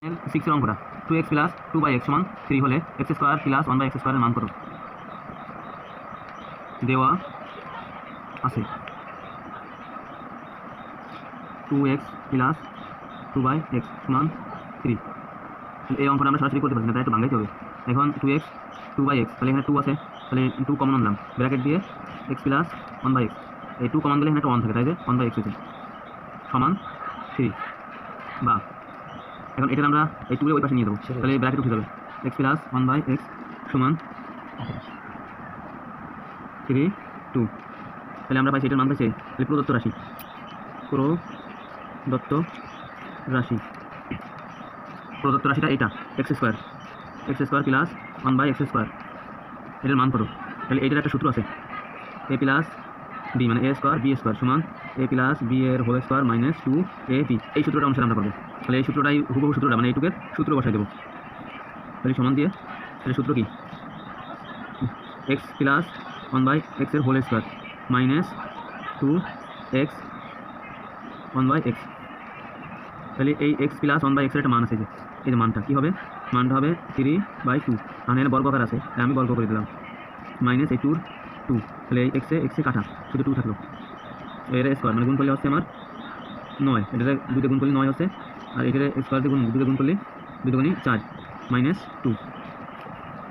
6 এর অঙ্কটা 2x plus 2/x সমান 3 হলে x স্কয়ার প্লাস 1/x স্কয়ারের মান কত দেওয়া আছে। 2x প্লাস 2/x সমান 3। এই অঙ্কটা আমরা সরাসরি করতে পারছি না, তাই একটু ভাঙাইতে হবে। এখন 2x 2/x, তাহলে এখানে 2 আছে, তাহলে 2 কমন আনলাম, ব্র্যাকেট দিয়ে x প্লাস 1/x, এই 2 কমন দিলে এখানে একটা 1 থাকে, তাই যে 1/x হয়েছে সমান 3। বা এখন এটা আমরা এই 2 এর ওই পাশে নিয়ে দেবো, তাহলে ব্র্যাকেট উঠে যাবে x প্লাস 1/x সমান 3 2। তাহলে আমরা পাইছি এটার মান পাইছি, তাহলে প্রদত্ত রাশি প্রদত্ত রাশিটা এটা x square plus 1/x square, এটার মান কত? তাহলে এইটার একটা সূত্র আছে, a প্লাস b মানে a স্কয়ার b স্কয়ার সমান a প্লাস b এর হোল স্কয়ার মাইনাস 2ab। এই সূত্রটা অনুসারে আমরা করবো। তাহলে এই সূত্রটাই হুবহু সূত্রটা, মানে এইটুকের সূত্র বসাই দেবো। তাহলে সমান দিয়ে তাহলে সূত্র কি, x প্লাস 1/x এর whole square minus 2x 1/x। তাহলে এই x প্লাস 1/x এর একটা মান আছে, যে এই যে মানটা কী হবে, মানটা হবে 3/2। আর এখানে বর্গকার আছে, তাই আমি বর্গ করে দিলাম, মাইনাস এই 2 তাহলে এই x এ কাটা, শুধু 2 থাকলো। এর স্কোয়ার মানে গুণ করলে হচ্ছে আমার 9, এটাতে 2 দিয়ে গুণ করলে 9 হচ্ছে, আর এটাতে স্কোয়ার দিয়ে 2 দিয়ে গুণ করলে 2 দুগুণে 4 মাইনাস 2।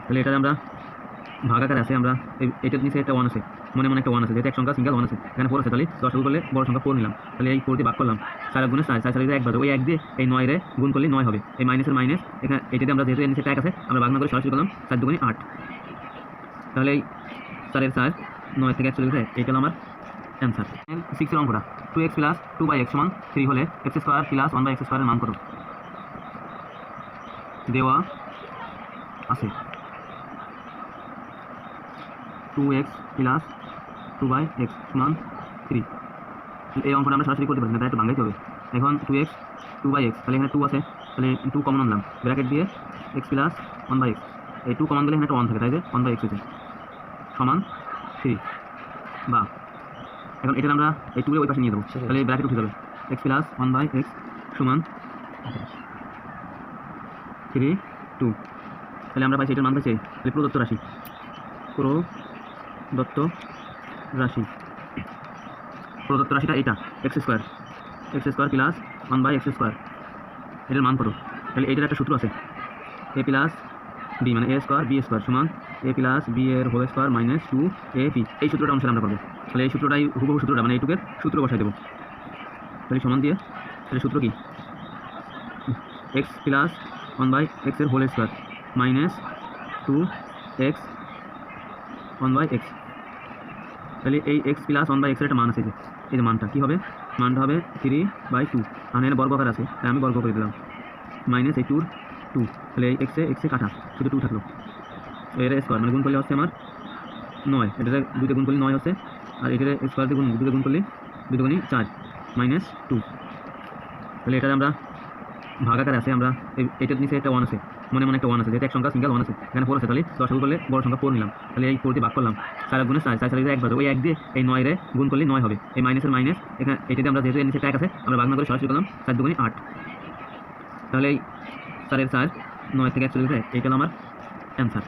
তাহলে এটাতে আমরা ভাগাকার আছে, আমরা এটার নিচে একটা 1 আছে, মনে মনে একটা 1 আছে, যেহেতু এক সংখ্যা সিঙ্গেল 1 আছে, এখানে 4 আছে, তাহলে 10 গুণ করলে বড় সংখ্যা 4 নিলাম। তাহলে এই 4 দিয়ে ভাগ করলাম, 4 গুণে 4 দিয়ে 1 বাজে, ওই 1 দিয়ে এই 9 রে গুণ করলে 9 হবে, এই মাইনাসের মাইনাস এখানে এটাতে আমরা যেহেতু এর নিচে 1 আছে আমরা ভাগ না করে সরাসরি করলাম, 4 দুগুণে 8। তাহলে এই 4 এর 4 9 থেকে 1 চলে গেছে, এইটা হলো আমার অ্যান্সার। 6 এর অঙ্কটা 2x প্লাস 2/x সমান 3 হলে x স্কয়ার প্লাস 1/x স্কয়ারের মান কত দেওয়া আছে। 2x প্লাস 2/x সমান 3। এই অঙ্কটা আমরা সরাসরি করতে পারছি না, তাই একটু ভাঙাইতে হবে। এখন 2x 2/x, তাহলে এখানে 2 আছে, তাহলে 2 কমন আনলাম, ব্র্যাকেট দিয়ে x প্লাস 1/x, এই 2 কমন দিলে এখানে একটা 1 থাকে, তাই যে 1/x হয়েছে সমান 3। বা এখন এটা আমরা এই 2 এর ওই পাশে নিয়ে দেবো, তাহলে ব্র্যাকেট উঠে যাবে x প্লাস 1/x সমান 3 2। তাহলে আমরা পাইছি এটার মান পাইছি, তাহলে প্রদত্ত রাশিটা এটা x square plus 1/x square, এটার মান কত? তাহলে এইটার একটা সূত্র আছে, a প্লাস b মানে a স্কয়ার b স্কয়ার সমান a প্লাস b এর হোল স্কয়ার মাইনাস 2ab। এই সূত্রটা অনুসারে আমরা করবো। তাহলে এই সূত্রটাই হুবহু সূত্রটা, মানে এইটুকের সূত্র বসাই দেবো। তাহলে সমান দিয়ে তাহলে সূত্র কি, x প্লাস 1/x এর whole square minus 2x 1/x। তাহলে এই x প্লাস 1/x এর একটা মান আছে, যে এই যে মানটা কী হবে, মানটা হবে 3/2। আর এখানে বর্গকার আছে, তাই আমি বর্গ করে দিলাম, মাইনাস এই 2 তাহলে এই x এ কাটা, শুধু 2 থাকলো। এর স্কোয়ার মানে গুণ করলে হচ্ছে আমার 9, এটাতে 2 দিয়ে গুণ করলে 9 হচ্ছে, আর এটাতে স্কোয়ার দিয়ে 2 দিয়ে গুণ করলে 2 দুগুণে 4 মাইনাস 2। তাহলে এটা আমরা ভাগাকার আছে, আমরা এটার নিচে একটা 1 আছে, মনে মনে একটা 1 আছে, যেহেতু এক সংখ্যা সিঙ্গেল 1 আছে, এখানে 4 আছে, তাহলে 10 গুণ করলে বড় সংখ্যা 4 নিলাম। তাহলে এই 4 দিয়ে ভাগ করলাম, 4 গুণে 4 দিয়ে 1 বাজে, ওই 1 দিয়ে এই 9 রে গুণ করলে 9 হবে, এই মাইনাসের মাইনাস এখানে এটাতে আমরা যেহেতু এর নিচে 1 আছে আমরা ভাগ না করে সরাসরি করলাম, 4 দুগুণে 8। তাহলে এই 4 এর 4 9 থেকে 1 চলে গেছে, এইটা হলো আমার অ্যান্সার।